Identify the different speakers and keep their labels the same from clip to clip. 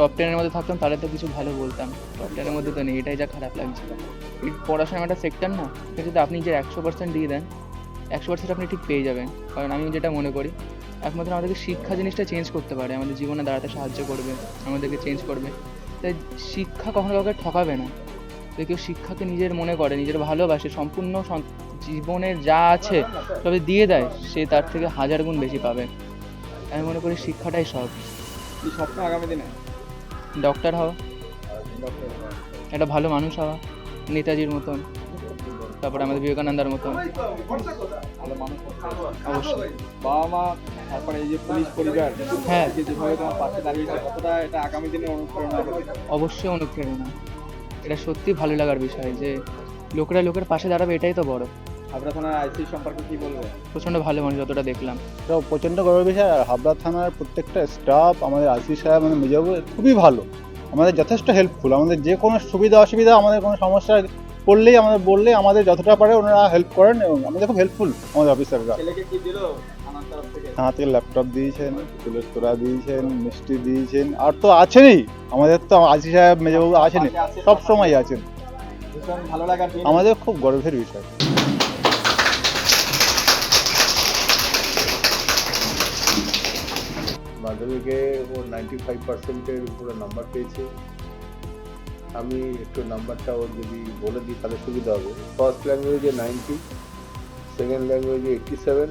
Speaker 1: Top 10 এর মধ্যে থাকতাম তাহলে তো কিছু ভালো বলতাম। টপ 10 এর মধ্যে তো নেই, এটাই যা খারাপ লাগছে। এই পড়াশোনার একটা সেক্টর না, এটা যদি আপনি যে 100% দিয়ে দেন, 100% আপনি ঠিক পেয়ে যাবেন। কারণ আমি যেটা মনে করি, একমাত্র আমাদেরকে শিক্ষা জিনিসটা চেঞ্জ করতে পারে, আমাদের জীবনে দাঁড়াতে সাহায্য করবে, আমাদেরকে চেঞ্জ করবে। তাই শিক্ষা কখনো কাউকে ঠকাবে না। যদি কেউ শিক্ষাকে নিজের মনে করে, নিজের ভালোবাসে, সম্পূর্ণ জীবনের যা আছে তবে দিয়ে দেয়, সে তার থেকে 1000 গুণ বেশি পাবে। আমি মনে করি শিক্ষাটাই সব।
Speaker 2: কি স্বপ্ন আগামী দিনে?
Speaker 1: ডক্টর হওয়া,
Speaker 2: ডক্টর।
Speaker 1: একটা ভালো মানুষ হওয়া, নেতাজির মতন, তারপরে আমাদের বিবেকানন্দার মতন।
Speaker 2: ভালো মানুষ হতে হবে।
Speaker 1: অবশ্যই।
Speaker 2: বাবা মা, তারপরে এই যে পুলিশ পরিবার,
Speaker 1: হ্যাঁ।
Speaker 2: আজকে যেভাবে তোমার পাশে দাঁড়িয়েছে, কতটা এটা আগামী দিনে অনুপ্রেরণা হবে?
Speaker 1: অবশ্যই অনুপ্রেরণা। এটা সত্যি ভালো লাগার বিষয় যে লোকেরা লোকের পাশে দাঁড়াবে, এটাই তো বড়।
Speaker 2: হাবড়া থানার আইসি সম্পর্কে কি বলবে?
Speaker 1: প্রচণ্ড ভালো মানুষ যতটা দেখলাম।
Speaker 3: এটাও প্রচণ্ড গর্বের বিষয়। আর হাবড়া থানার প্রত্যেকটা স্টাফ, আমাদের আইসি সাহেব, আমাদের মেজবাবু খুবই ভালো, আমাদের যথেষ্ট হেল্পফুল। আমাদের যে কোনো সুবিধা অসুবিধা, আমাদের কোনো সমস্যা পড়লেই আমাদের বললেই আমাদের যতটা পারে ওনারা হেল্প করেন, এবং আমাদের খুব হেল্পফুল আমাদের অফিসাররা।
Speaker 2: ছেলেকে কি দিল থানার তরফ থেকে?
Speaker 3: থানা থেকে ল্যাপটপ দিয়েছেন, ফুলের তোড়া দিয়েছেন, মিষ্টি দিয়েছেন, আর তো আছেনই আমাদের তো আইসি সাহেব মেজবাবু আছেনই, সব সময় আছেন।
Speaker 2: ভীষণ ভালো লাগার দিন।
Speaker 3: আমাদের খুব গর্বের বিষয়।
Speaker 4: মাধ্যমিকে ও 95%-এর উপরে নাম্বার পেয়েছে। আমি একটু নাম্বারটা ওর যদি বলে দিই তাহলে সুবিধা হবে। ফার্স্ট ল্যাঙ্গুয়েজে 90, সেকেন্ড ল্যাঙ্গুয়েজে 87,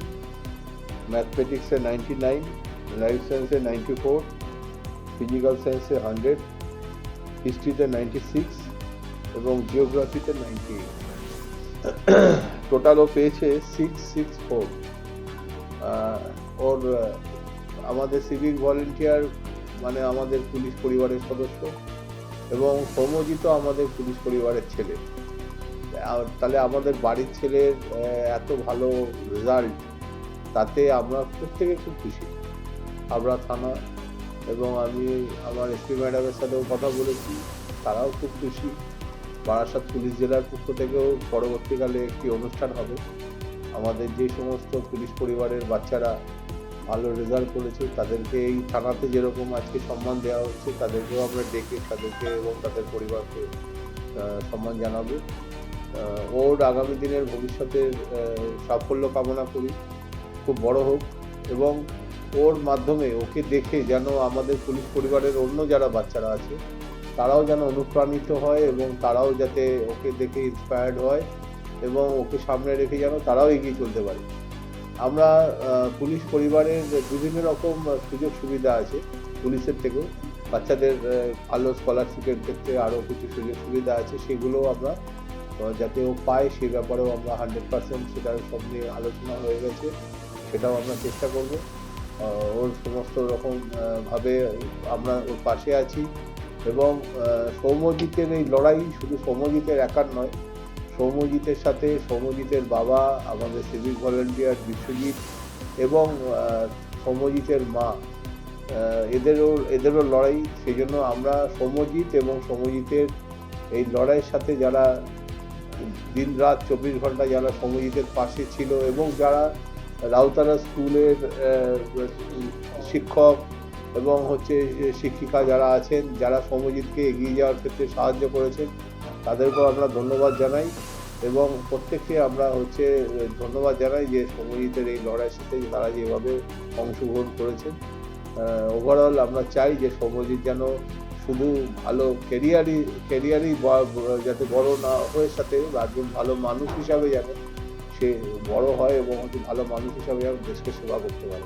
Speaker 4: ম্যাথমেটিক্সে 99, লাইফ সায়েন্সে 94, ফিজিক্যাল সায়েন্সে 100, হিস্ট্রিতে 96 এবং জিওগ্রাফিতে 98। টোটাল ও পেয়েছে 664। ওর আমাদের সিভিক ভলেন্টিয়ার মানে আমাদের পুলিশ পরিবারের সদস্য, এবং সৌম্যজিৎ আমাদের পুলিশ পরিবারের ছেলে। তাহলে আমাদের বাড়ির ছেলের এত ভালো রেজাল্ট, তাতে আমরা প্রত্যেকে খুব খুশি। হাবড়া থানা এবং আমি আমার এসপি ম্যাডামের সাথেও কথা বলেছি, তারাও খুব খুশি। বারাসাত পুলিশ জেলার পক্ষ থেকেও পরবর্তীকালে একটি অনুষ্ঠান হবে। আমাদের যে সমস্ত পুলিশ পরিবারের বাচ্চারা ভালো রেজাল্ট করেছে তাদেরকে এই থানাতে যেরকম আজকে সম্মান দেওয়া হচ্ছে, তাদেরকেও আমরা ডেকে তাদেরকে এবং তাদের পরিবারকে সম্মান জানাবো। ওর আগামী দিনের ভবিষ্যতের সাফল্য কামনা করি, খুব বড় হোক, এবং ওর মাধ্যমে ওকে দেখে যেন আমাদের পুলিশ পরিবারের অন্য যারা বাচ্চারা আছে তারাও যেন অনুপ্রাণিত হয়, এবং তারাও যাতে ওকে দেখে ইন্সপায়ার্ড হয়, এবং ওকে সামনে রেখে যেন তারাও এগিয়ে চলতে পারে। আমরা পুলিশ পরিবারের বিভিন্ন রকম সুযোগ সুবিধা আছে পুলিশের থেকেও, বাচ্চাদের ভালো স্কলারশিপের ক্ষেত্রে আরও কিছু সুযোগ সুবিধা আছে, সেগুলো আমরা যাতে ও পায় সে ব্যাপারেও আমরা 100% সেটার সব নিয়ে আলোচনা হয়ে গেছে, সেটাও আমরা চেষ্টা করব। ওর সমস্ত রকম ভাবে আমরা ওর পাশে আছি, এবং সৌম্যজিতের এই লড়াই শুধু সৌম্যজিতের একার নয়, সৌম্যজিতের সাথে সৌম্যজিতের বাবা, আমাদের সিভিক ভলেন্টিয়ার বিশ্বজিৎ, এবং সৌম্যজিতের মা, এদেরও লড়াই। সেই জন্য আমরা সৌম্যজিৎ এবং সৌম্যজিতের এই লড়াইয়ের সাথে যারা দিন রাত 24 ঘন্টা যারা সৌম্যজিতের পাশে ছিল, এবং যারা রাউতারা স্কুলের শিক্ষক এবং শিক্ষিকা যারা আছেন, যারা সৌম্যজিৎকে এগিয়ে যাওয়ার ক্ষেত্রে সাহায্য করেছেন, তাদেরকেও আমরা ধন্যবাদ জানাই, এবং প্রত্যেককে আমরা ধন্যবাদ জানাই যে সৌম্যজিতের এই লড়াইয়ের সাথে তারা যেভাবে অংশগ্রহণ করেছেন। ওভারঅল আমরা চাই যে সৌম্যজিৎ যেন শুধু ভালো ক্যারিয়ারই যাতে বড় না হয়ে, সাথে একজন ভালো মানুষ হিসাবে যেন সে বড় হয়, এবং ভালো মানুষ হিসাবে যেন দেশকে সেবা করতে পারে।